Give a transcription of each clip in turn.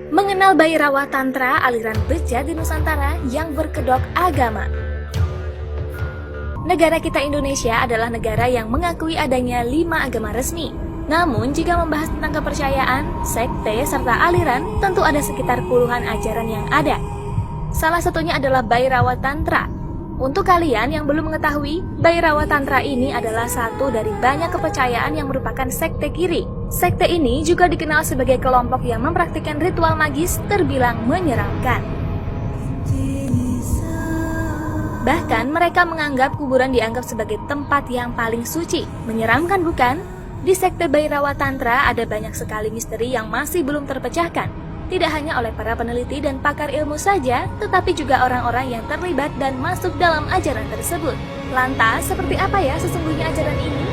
Mengenal Bhairawa Tantra, aliran bejat di Nusantara yang berkedok agama. Negara kita Indonesia adalah negara yang mengakui adanya 5 agama resmi. Namun, jika membahas tentang kepercayaan, sekte, serta aliran, tentu ada sekitar puluhan ajaran yang ada. Salah satunya adalah Bhairawa Tantra. Untuk kalian yang belum mengetahui, Bhairawa Tantra ini adalah satu dari banyak kepercayaan yang merupakan sekte kiri. Sekte ini juga dikenal sebagai kelompok yang mempraktikkan ritual magis terbilang menyeramkan. Bahkan mereka menganggap kuburan dianggap sebagai tempat yang paling suci. Menyeramkan bukan? Di sekte Bhairawa Tantra ada banyak sekali misteri yang masih belum terpecahkan. Tidak hanya oleh para peneliti dan pakar ilmu saja, tetapi juga orang-orang yang terlibat dan masuk dalam ajaran tersebut. Lantas, seperti apa ya sesungguhnya ajaran ini?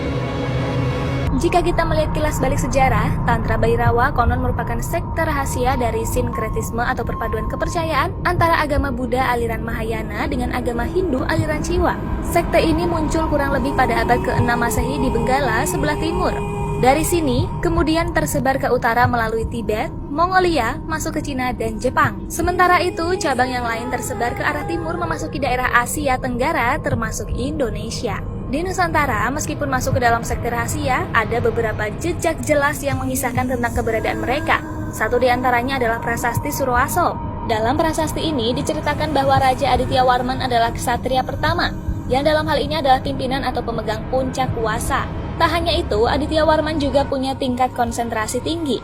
Jika kita melihat kilas balik sejarah, Tantra Bhairawa konon merupakan sekte rahasia dari sinkretisme atau perpaduan kepercayaan antara agama Buddha aliran Mahayana dengan agama Hindu aliran Siwa. Sekte ini muncul kurang lebih pada abad ke-6 Masehi di Benggala sebelah timur. Dari sini, kemudian tersebar ke utara melalui Tibet, Mongolia, masuk ke Cina dan Jepang. Sementara itu, cabang yang lain tersebar ke arah timur memasuki daerah Asia Tenggara termasuk Indonesia. Di Nusantara, meskipun masuk ke dalam sekte rahasia, ada beberapa jejak jelas yang mengisahkan tentang keberadaan mereka. Satu di antaranya adalah Prasasti Surwaso. Dalam prasasti ini diceritakan bahwa Raja Aditya Warman adalah ksatria pertama, yang dalam hal ini adalah pimpinan atau pemegang puncak kuasa. Tak hanya itu, Aditya Warman juga punya tingkat konsentrasi tinggi.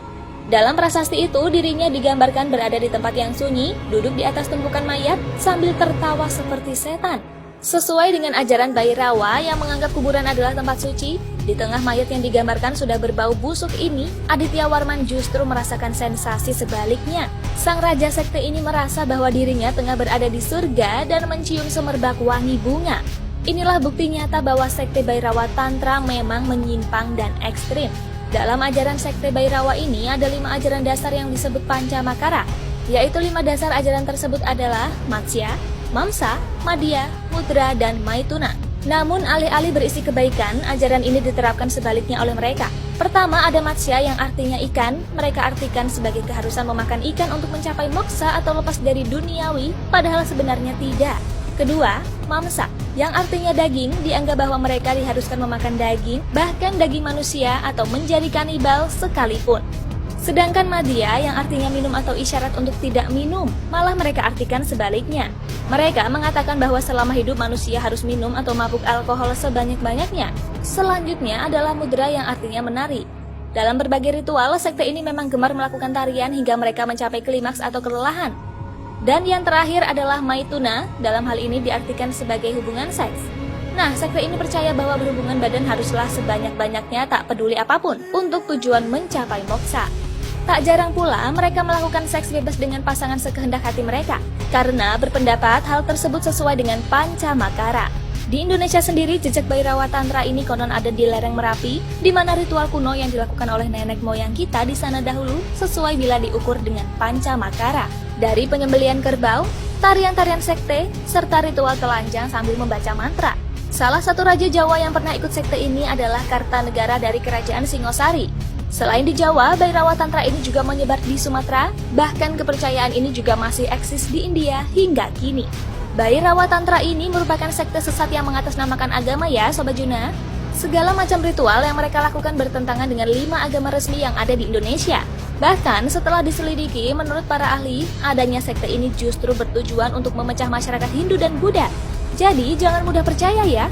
Dalam prasasti itu, dirinya digambarkan berada di tempat yang sunyi, duduk di atas tumpukan mayat, sambil tertawa seperti setan. Sesuai dengan ajaran Bhairawa yang menganggap kuburan adalah tempat suci, di tengah mayat yang digambarkan sudah berbau busuk ini, Aditya Warman justru merasakan sensasi sebaliknya. Sang raja sekte ini merasa bahwa dirinya tengah berada di surga dan mencium semerbak wangi bunga. Inilah bukti nyata bahwa sekte Bhairawa Tantra memang menyimpang dan ekstrim. Dalam ajaran sekte Bhairawa ini ada 5 ajaran dasar yang disebut Pancamakara, yaitu 5 dasar ajaran tersebut adalah Matsya, Mamsa, Madhya, Mudra, dan Maituna. Namun alih-alih berisi kebaikan, ajaran ini diterapkan sebaliknya oleh mereka. Pertama ada Matsya yang artinya ikan, mereka artikan sebagai keharusan memakan ikan untuk mencapai moksa atau lepas dari duniawi, padahal sebenarnya tidak. Kedua, Mamsa, yang artinya daging, dianggap bahwa mereka diharuskan memakan daging, bahkan daging manusia atau menjadi kanibal sekalipun. Sedangkan Madhya yang artinya minum atau isyarat untuk tidak minum, malah mereka artikan sebaliknya. Mereka mengatakan bahwa selama hidup manusia harus minum atau mabuk alkohol sebanyak-banyaknya. Selanjutnya adalah Mudra yang artinya menari. Dalam berbagai ritual, sekte ini memang gemar melakukan tarian hingga mereka mencapai klimaks atau kelelahan. Dan yang terakhir adalah Maituna, dalam hal ini diartikan sebagai hubungan seks. Nah, sekte ini percaya bahwa berhubungan badan haruslah sebanyak-banyaknya tak peduli apapun untuk tujuan mencapai moksa. Tak jarang pula mereka melakukan seks bebas dengan pasangan sekehendak hati mereka, karena berpendapat hal tersebut sesuai dengan Pancamakara. Di Indonesia sendiri, jejak Bhairawa Tantra ini konon ada di lereng Merapi, di mana ritual kuno yang dilakukan oleh nenek moyang kita di sana dahulu sesuai bila diukur dengan Pancamakara. Dari penyembelihan kerbau, tarian-tarian sekte, serta ritual telanjang sambil membaca mantra. Salah satu raja Jawa yang pernah ikut sekte ini adalah Kartanegara dari Kerajaan Singosari. Selain di Jawa, Bhairawa Tantra ini juga menyebar di Sumatera, bahkan kepercayaan ini juga masih eksis di India hingga kini. Bhairawa Tantra ini merupakan sekte sesat yang mengatasnamakan agama ya, Sobat Juna. Segala macam ritual yang mereka lakukan bertentangan dengan 5 agama resmi yang ada di Indonesia. Bahkan setelah diselidiki, menurut para ahli, adanya sekte ini justru bertujuan untuk memecah masyarakat Hindu dan Buddha. Jadi jangan mudah percaya ya.